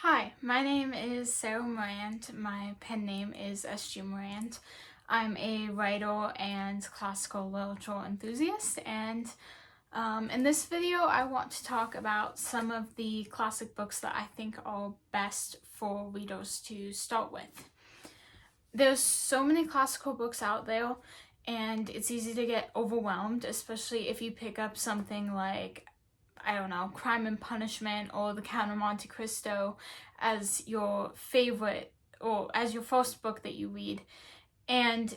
Hi, my name is Sarah Morant. My pen name is S.G. Morant. I'm a writer and classical literature enthusiast, and in this video I want to talk about some of the classic books that I think are best for readers to start with. There's so many classical books out there, and it's easy to get overwhelmed, especially if you pick up something like, I don't know, Crime and Punishment or The Count of Monte Cristo as your favorite or as your first book that you read. And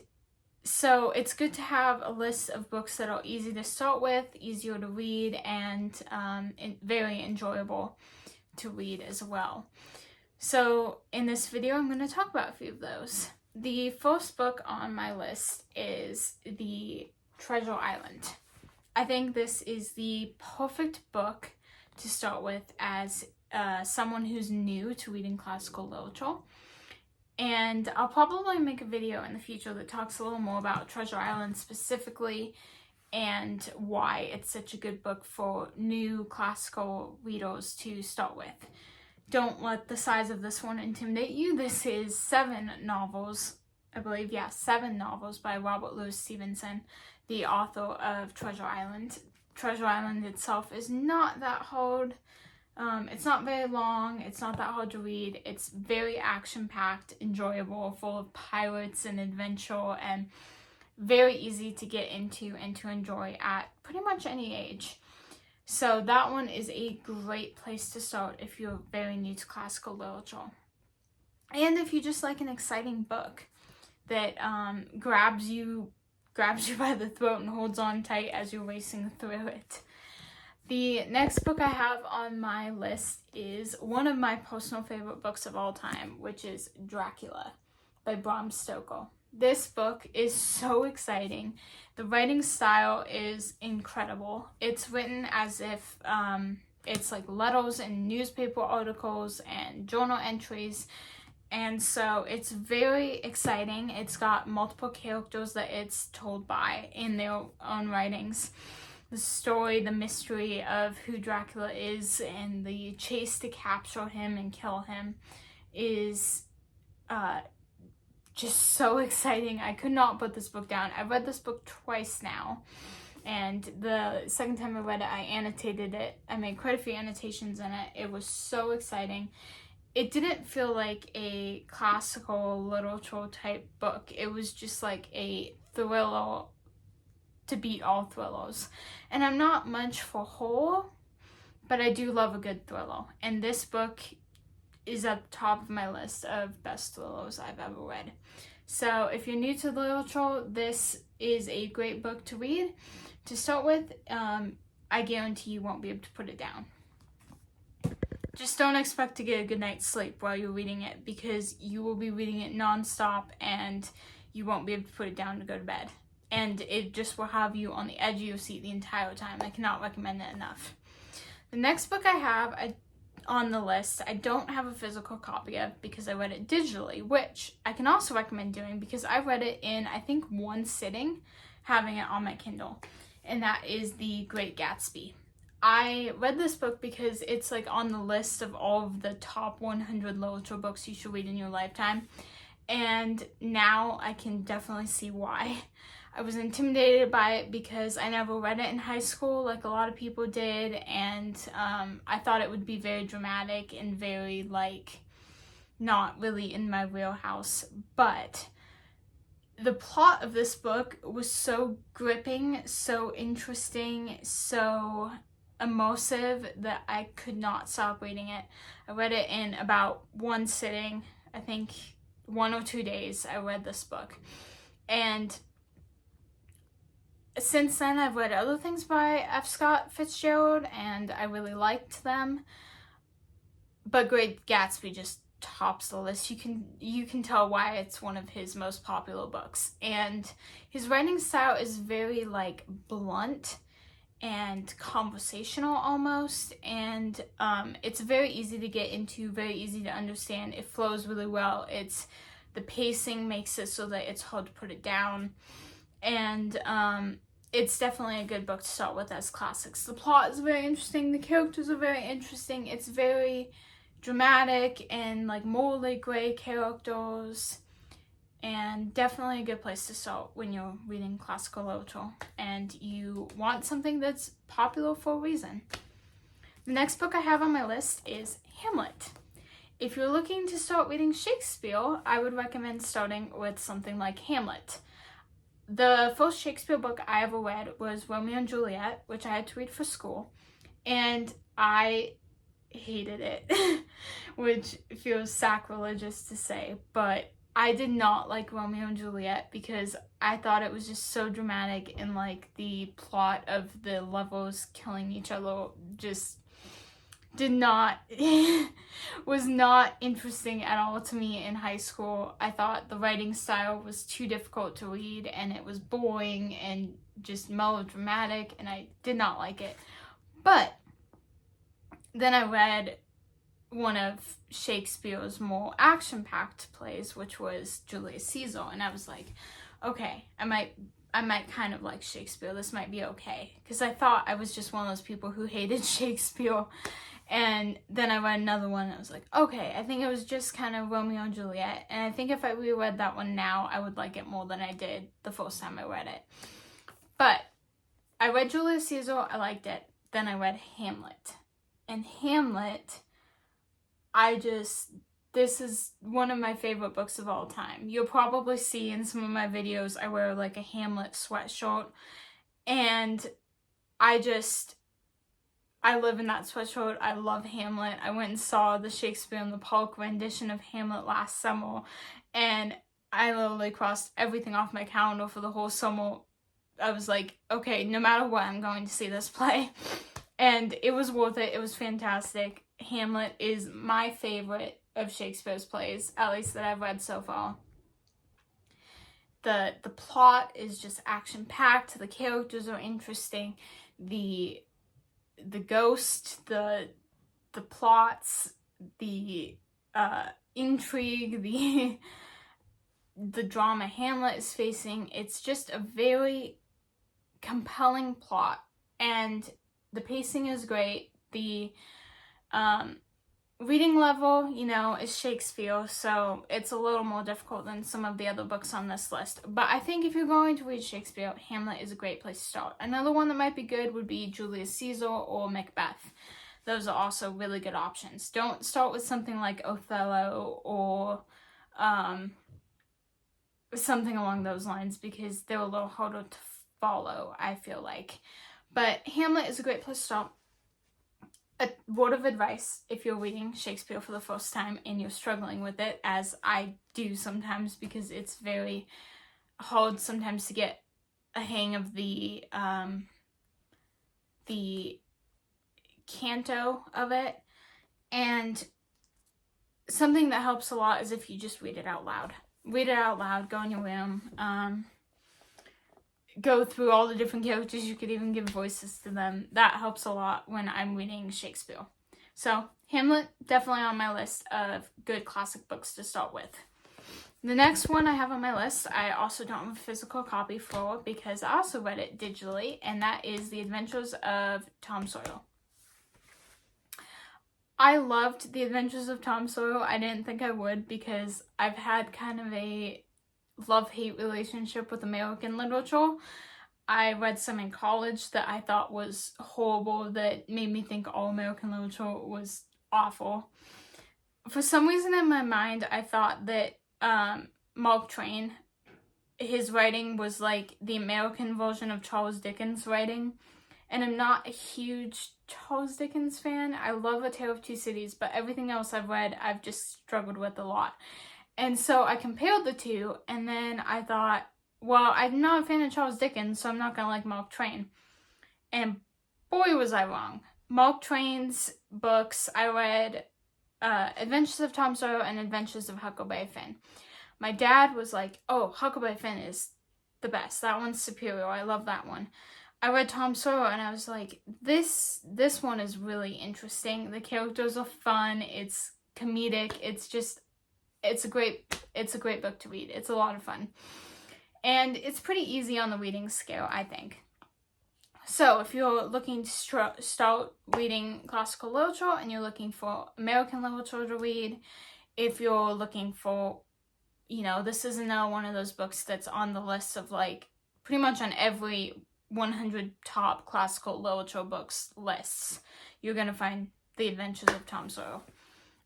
so it's good to have a list of books that are easy to start with, easier to read, and very enjoyable to read as well. So in this video, I'm going to talk about a few of those. The first book on my list is The Treasure Island. I think this is the perfect book to start with as someone who's new to reading classical literature. And I'll probably make a video in the future that talks a little more about Treasure Island specifically and why it's such a good book for new classical readers to start with. Don't let the size of this one intimidate you. This is 7 novels, I believe, 7 novels by Robert Louis Stevenson, the author of Treasure Island. Treasure Island itself is not that hard. It's not very long. It's not that hard to read. It's very action-packed, enjoyable, full of pirates and adventure, and very easy to get into and to enjoy at pretty much any age. So that one is a great place to start if you're very new to classical literature. And if you just like an exciting book that grabs you by the throat and holds on tight as you're racing through it. The next book I have on my list is one of my personal favorite books of all time, which is Dracula by Bram Stoker. This book is so exciting. The writing style is incredible. It's written as if it's like letters and newspaper articles and journal entries. And so it's very exciting. It's got multiple characters that it's told by in their own writings. The story, the mystery of who Dracula is, and the chase to capture him and kill him is just so exciting. I could not put this book down. I've read this book twice now. And the second time I read it, I annotated it. I made quite a few annotations in it. It was so exciting. It didn't feel like a classical literature type book. It was just like a thriller to beat all thrillers. And I'm not much for horror, but I do love a good thriller. And this book is at the top of my list of best thrillers I've ever read. So if you're new to literature, this is a great book to read. To start with, I guarantee you won't be able to put it down. Just don't expect to get a good night's sleep while you're reading it, because you will be reading it nonstop and you won't be able to put it down to go to bed. And it just will have you on the edge of your seat the entire time. I cannot recommend it enough. The next book I have on the list, I don't have a physical copy of because I read it digitally, which I can also recommend doing because I read it in, I think, one sitting, having it on my Kindle. And that is The Great Gatsby. I read this book because it's like on the list of all of the top 100 literature books you should read in your lifetime. And now I can definitely see why. I was intimidated by it because I never read it in high school like a lot of people did, and I thought it would be very dramatic and very, like, not really in my wheelhouse. But the plot of this book was so gripping, so interesting, so immersive that I could not stop reading it. I read it in about one sitting. I think 1 or 2 days I read this book. And since then, I've read other things by F. Scott Fitzgerald, and I really liked them. But Great Gatsby just tops the list. You can tell why it's one of his most popular books. And his writing style is very, like, blunt and conversational almost. And it's very easy to get into, very easy to understand. It flows really well. The pacing makes it so that it's hard to put it down. And it's definitely a good book to start with as classics. The plot is very interesting. The characters are very interesting. It's very dramatic and like morally gray characters, and definitely a good place to start when you're reading classical literature and you want something that's popular for a reason. The next book I have on my list is Hamlet. If you're looking to start reading Shakespeare, I would recommend starting with something like Hamlet. The first Shakespeare book I ever read was Romeo and Juliet, which I had to read for school, and I hated it, which feels sacrilegious to say, but I did not like Romeo and Juliet because I thought it was just so dramatic, and like the plot of the lovers killing each other just was not interesting at all to me in high school. I thought the writing style was too difficult to read, and it was boring and just melodramatic, and I did not like it. But then I read one of Shakespeare's more action-packed plays, which was Julius Caesar, and I was like, okay, I might kind of like Shakespeare. This might be okay, because I thought I was just one of those people who hated Shakespeare. And then I read another one and I was like, okay, I think it was just kind of Romeo and Juliet. And I think if I reread that one now, I would like it more than I did the first time I read it. But I read Julius Caesar, I liked it. Then I read Hamlet. And Hamlet, this is one of my favorite books of all time. You'll probably see in some of my videos, I wear like a Hamlet sweatshirt. And I live in that sweatshirt. I love Hamlet. I went and saw the Shakespeare in the Park rendition of Hamlet last summer, and I literally crossed everything off my calendar for the whole summer. I was like, okay, no matter what, I'm going to see this play. And it was worth it. It was fantastic. Hamlet is my favorite of Shakespeare's plays, at least that I've read so far. The plot is just action-packed. The characters are interesting. The ghost, the plots, the intrigue, the drama Hamlet is facing. It's just a very compelling plot, and the pacing is great. The reading level, is Shakespeare, so it's a little more difficult than some of the other books on this list. But I think if you're going to read Shakespeare, Hamlet is a great place to start. Another one that might be good would be Julius Caesar or Macbeth. Those are also really good options. Don't start with something like Othello or something along those lines, because they're a little harder to follow, I feel like. But Hamlet is a great place to start. A word of advice, if you're reading Shakespeare for the first time and you're struggling with it, as I do sometimes, because it's very hard sometimes to get a hang of the canto of it. And something that helps a lot is if you just read it out loud. Read it out loud, go in your room, go through all the different characters. You could even give voices to them. That helps a lot when I'm reading Shakespeare. So Hamlet, definitely on my list of good classic books to start with. The next one I have on my list, I also don't have a physical copy for, because I also read it digitally, and that is The Adventures of Tom Sawyer. I loved The Adventures of Tom Sawyer. I didn't think I would, because I've had kind of a love-hate relationship with American literature. I read some in college that I thought was horrible, that made me think all American literature was awful. For some reason in my mind, I thought that Mark Twain, his writing was like the American version of Charles Dickens' writing. And I'm not a huge Charles Dickens fan. I love A Tale of Two Cities, but everything else I've read, I've just struggled with a lot. And so I compared the two, and then I thought, well, I'm not a fan of Charles Dickens, so I'm not going to like Mark Twain. And boy, was I wrong. Mark Twain's books, I read Adventures of Tom Sawyer and Adventures of Huckleberry Finn. My dad was like, oh, Huckleberry Finn is the best. That one's superior. I love that one. I read Tom Sawyer and I was like, this one is really interesting. The characters are fun. It's comedic. It's a great book to read. It's a lot of fun. And it's pretty easy on the reading scale, I think. So if you're looking to start reading classical literature and you're looking for American literature to read, if you're looking for, you know, this is another one of those books that's on the list of like pretty much on every 100 top classical literature books lists, you're going to find The Adventures of Tom Sawyer.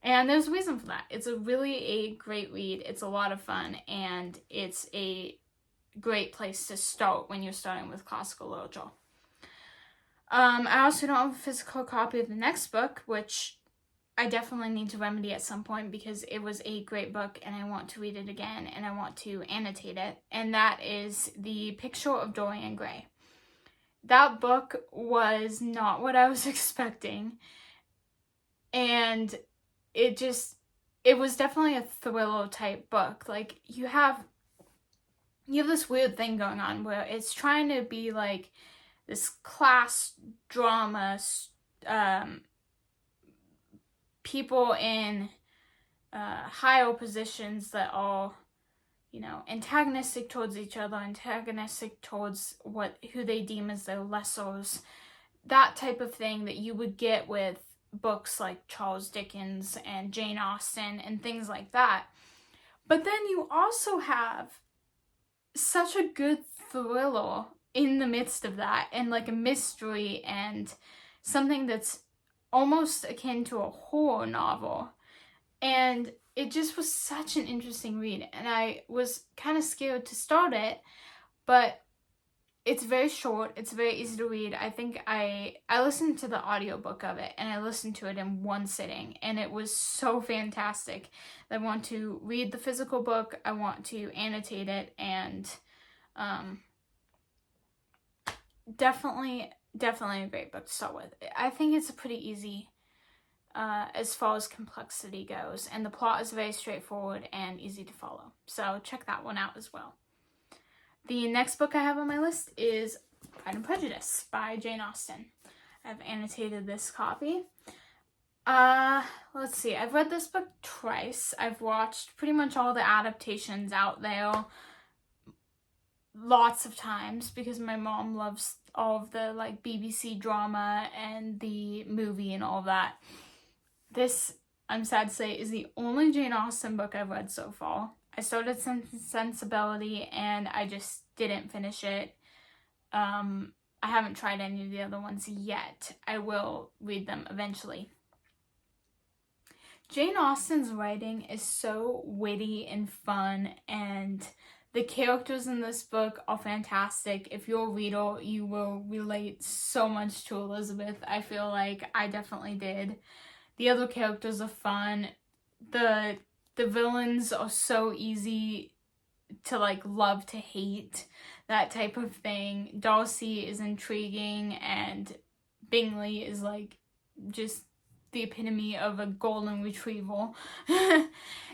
And there's a reason for that. It's really a great read. It's a lot of fun, and it's a great place to start when you're starting with classical literature. I also don't have a physical copy of the next book, which I definitely need to remedy at some point because it was a great book and I want to read it again and I want to annotate it. And that is The Picture of Dorian Gray. That book was not what I was expecting. And it was definitely a thriller type book. Like you have this weird thing going on where it's trying to be like this class drama, people in higher positions that are, you know, antagonistic towards each other, antagonistic towards who they deem as their lessers, that type of thing that you would get with books like Charles Dickens and Jane Austen and things like that. But then you also have such a good thriller in the midst of that, and like a mystery and something that's almost akin to a horror novel. And it just was such an interesting read, and I was kind of scared to start it, but it's very short, it's very easy to read. I think I listened to the audiobook of it, and I listened to it in one sitting, and it was so fantastic. I want to read the physical book, I want to annotate it, and definitely a great book to start with. I think it's a pretty easy as far as complexity goes, and the plot is very straightforward and easy to follow. So check that one out as well. The next book I have on my list is Pride and Prejudice by Jane Austen. I've annotated this copy. Let's see, I've read this book twice. I've watched pretty much all the adaptations out there lots of times because my mom loves all of the like BBC drama and the movie and all of that. This, I'm sad to say, is the only Jane Austen book I've read so far. I started Sense and Sensibility and I just didn't finish it. I haven't tried any of the other ones yet. I will read them eventually. Jane Austen's writing is so witty and fun, and the characters in this book are fantastic. If you're a reader, you will relate so much to Elizabeth. I feel like I definitely did. The other characters are fun. The villains are so easy to like love to hate, that type of thing. Darcy is intriguing, and Bingley is like just the epitome of a golden retriever.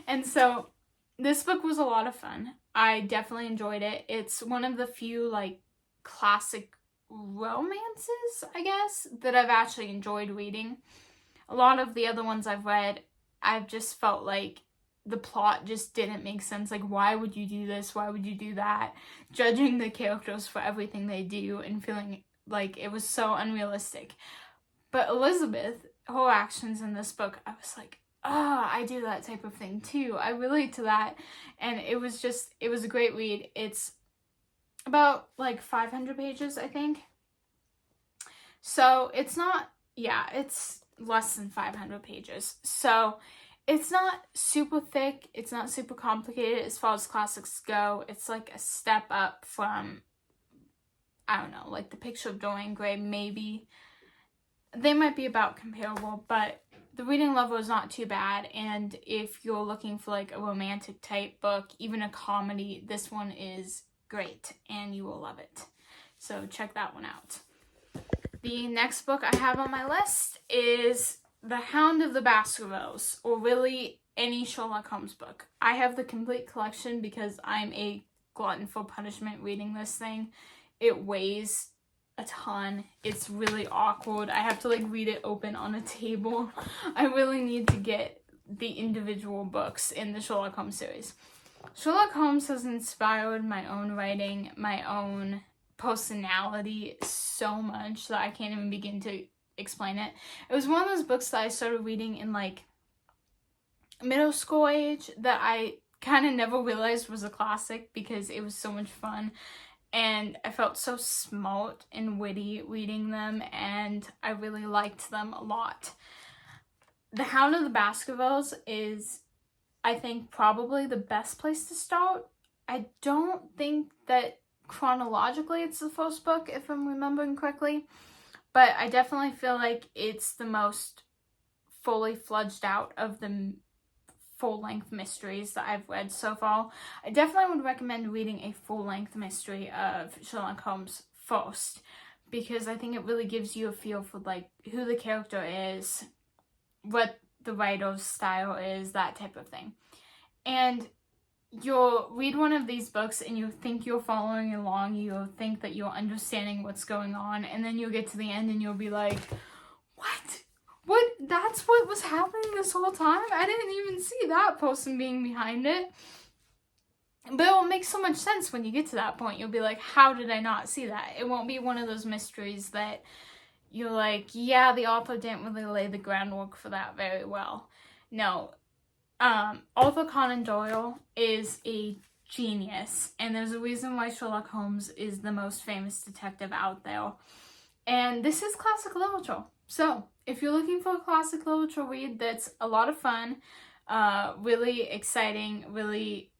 And so this book was a lot of fun. I definitely enjoyed it. It's one of the few like classic romances, I guess, that I've actually enjoyed reading. A lot of the other ones I've read, I've just felt like the plot just didn't make sense. Like, why would you do this? Why would you do that? Judging the characters for everything they do and feeling like it was so unrealistic. But Elizabeth, her actions in this book, I was like, oh, I do that type of thing too. I relate to that. And it was a great read. It's about like 500 pages, I think. So it's less than 500 pages. So it's not super thick. It's not super complicated as far as classics go. It's like a step up from, I don't know, like The Picture of Dorian Gray, maybe. They might be about comparable, but the reading level is not too bad. And if you're looking for like a romantic type book, even a comedy, this one is great and you will love it. So check that one out. The next book I have on my list is The Hound of the Baskervilles, or really any Sherlock Holmes book. I have the complete collection because I'm a glutton for punishment reading this thing. It weighs a ton. It's really awkward. I have to like read it open on a table. I really need to get the individual books in the Sherlock Holmes series. Sherlock Holmes has inspired my own writing, my own personality so much that I can't even begin to explain it. It was one of those books that I started reading in like middle school age that I kind of never realized was a classic because it was so much fun. And I felt so smart and witty reading them, and I really liked them a lot. The Hound of the Baskervilles is, I think, probably the best place to start. I don't think that chronologically it's the first book, if I'm remembering correctly, but I definitely feel like it's the most fully fledged out of the full-length mysteries that I've read so far. I definitely would recommend reading a full-length mystery of Sherlock Holmes first, because I think it really gives you a feel for like who the character is, what the writer's style is, that type of thing. And you'll read one of these books and you think you're following along, you'll think that you're understanding what's going on, and then you'll get to the end and you'll be like, what? That's what was happening this whole time? I didn't even see that person being behind it. But it will make so much sense when you get to that point. You'll be like, how did I not see that? It won't be one of those mysteries that you're like, yeah, the author didn't really lay the groundwork for that very well. No. Arthur Conan Doyle is a genius, and there's a reason why Sherlock Holmes is the most famous detective out there. And this is classic literature. So, if you're looking for a classic literature read that's a lot of fun, really exciting, really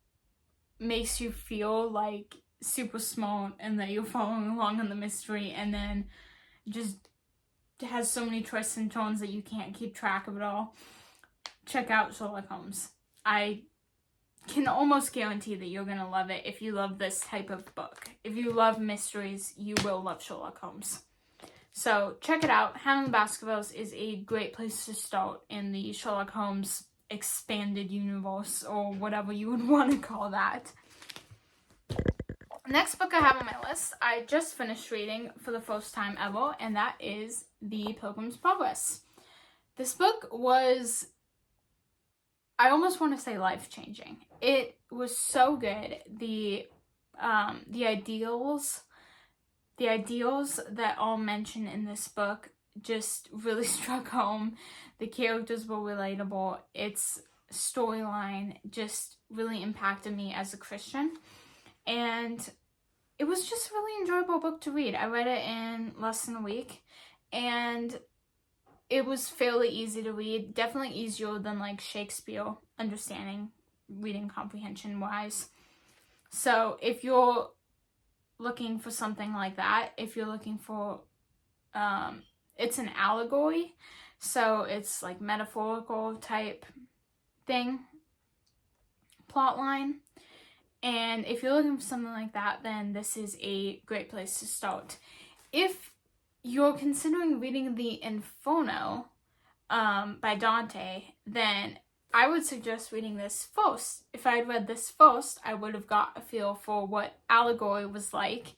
makes you feel like super smart and that you're following along in the mystery, and then just has so many twists and turns that you can't keep track of it all, check out Sherlock Holmes. I can almost guarantee that you're going to love it if you love this type of book. If you love mysteries, you will love Sherlock Holmes. So check it out. Hound of the Baskervilles is a great place to start in the Sherlock Holmes expanded universe, or whatever you would want to call that. Next book I have on my list, I just finished reading for the first time ever, and that is The Pilgrim's Progress. This book was, I almost want to say, life-changing. It was so good. The ideals that are mentioned in this book just really struck home. The characters were relatable. Its storyline just really impacted me as a Christian. And it was just a really enjoyable book to read. I read it in less than a week, and it was fairly easy to read. Definitely easier than like Shakespeare, understanding, reading comprehension wise. So if you're looking for something like that, if you're looking for, it's an allegory, so it's like metaphorical type thing, plot line. And if you're looking for something like that, then this is a great place to start. If you're considering reading the Inferno by Dante, then I would suggest reading this first. If I had read this first, I would have got a feel for what allegory was like,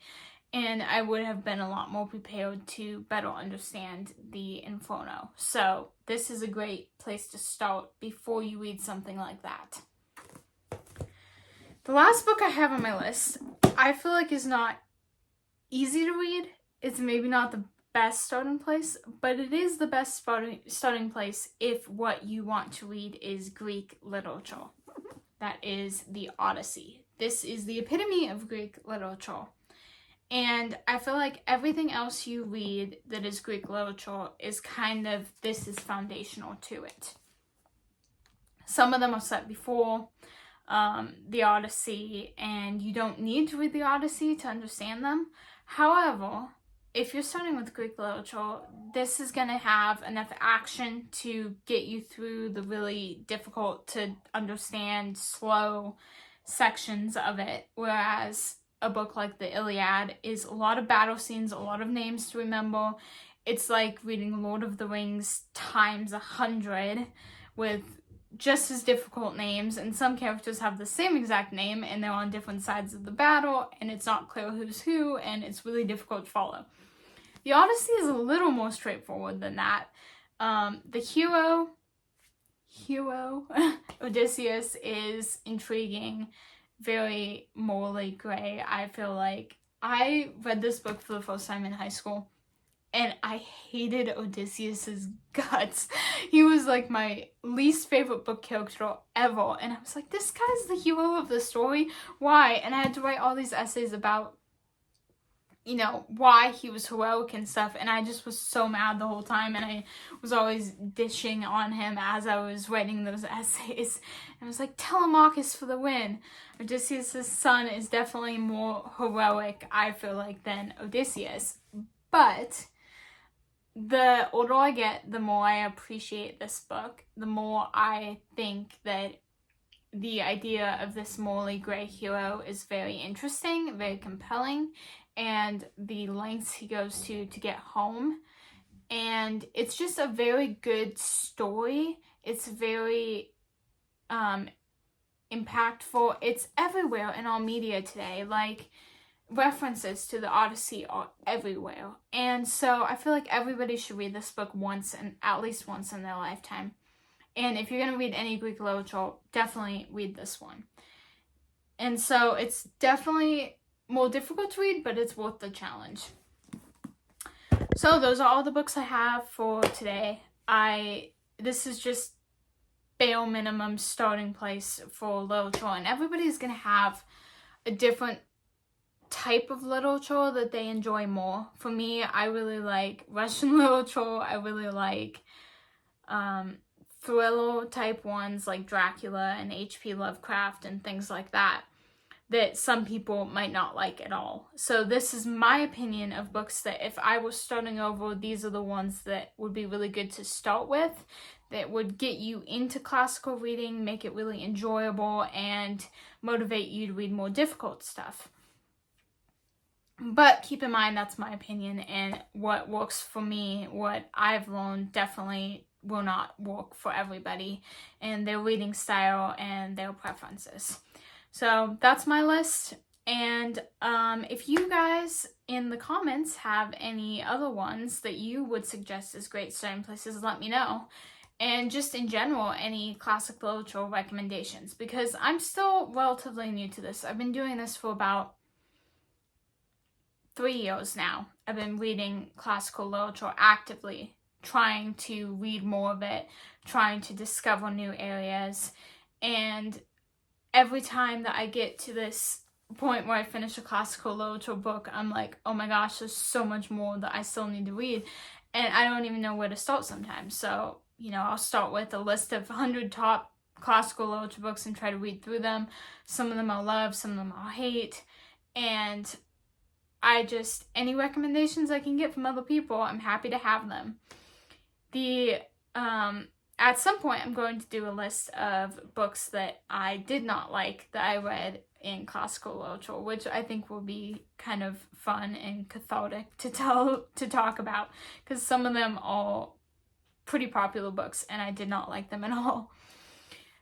and I would have been a lot more prepared to better understand the Inferno. So this is a great place to start before you read something like that. The last book I have on my list, I feel like is not easy to read. It's maybe not the best starting place, but it is the best starting place if what you want to read is Greek literature. That is the Odyssey. This is the epitome of Greek literature. And I feel like everything else you read that is Greek literature is kind of, this is foundational to it. Some of them are set before the Odyssey, and you don't need to read the Odyssey to understand them. However, if you're starting with Greek literature, this is going to have enough action to get you through the really difficult to understand, slow sections of it, whereas a book like the Iliad is a lot of battle scenes, a lot of names to remember. It's like reading Lord of the Rings times 100 with just as difficult names, and some characters have the same exact name and they're on different sides of the battle, and it's not clear who's who, and it's really difficult to follow. The Odyssey is a little more straightforward than that. The hero Odysseus is intriguing, very morally gray. I feel like I read this book for the first time in high school, and I hated Odysseus's guts. He was like my least favorite book character ever, and I was like, this guy's the hero of the story. Why? And I had to write all these essays about, you know, why he was heroic and stuff, and I just was so mad the whole time, and I was always dishing on him as I was writing those essays. And I was like, Telemachus for the win. Odysseus' son is definitely more heroic, I feel like, than Odysseus. But the older I get, the more I appreciate this book, the more I think that the idea of this morally gray hero is very interesting, very compelling, and the lengths he goes to get home. And it's just a very good story. It's very impactful. It's everywhere in all media today. Like, references to the Odyssey are everywhere. And so I feel like everybody should read this book once, and at least once in their lifetime. And if you're going to read any Greek literature, definitely read this one. And so it's definitely more difficult to read, but it's worth the challenge. So those are all the books I have for today. This is just bare minimum starting place for literature, and everybody's going to have a different type of literature that they enjoy more. For me, I really like Russian literature. I really like thriller type ones like Dracula and H.P. Lovecraft and things like that some people might not like at all. So this is my opinion of books that if I was starting over, these are the ones that would be really good to start with, that would get you into classical reading, make it really enjoyable, and motivate you to read more difficult stuff. But keep in mind, that's my opinion, and what works for me, what I've learned, definitely will not work for everybody, and their reading style and their preferences. So that's my list, and if you guys in the comments have any other ones that you would suggest as great starting places, let me know. And just in general, any classic literature recommendations, because I'm still relatively new to this. I've been doing this for about 3 years now. I've been reading classical literature actively, trying to read more of it, trying to discover new areas, and every time that I get to this point where I finish a classical literature book, I'm like, oh my gosh, there's so much more that I still need to read, and I don't even know where to start sometimes. So, you know, I'll start with a list of 100 top classical literature books and try to read through them. Some of them I'll love, some of them I'll hate, and any recommendations I can get from other people, I'm happy to have them. At some point, I'm going to do a list of books that I did not like that I read in classical literature, which I think will be kind of fun and cathartic to talk about, because some of them are pretty popular books and I did not like them at all.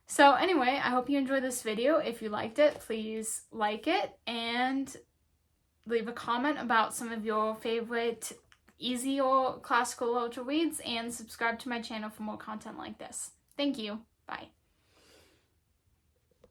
So anyway, I hope you enjoyed this video. If you liked it, please like it and leave a comment about some of your favorite easy or classical literature reads, and subscribe to my channel for more content like this. Thank you. Bye.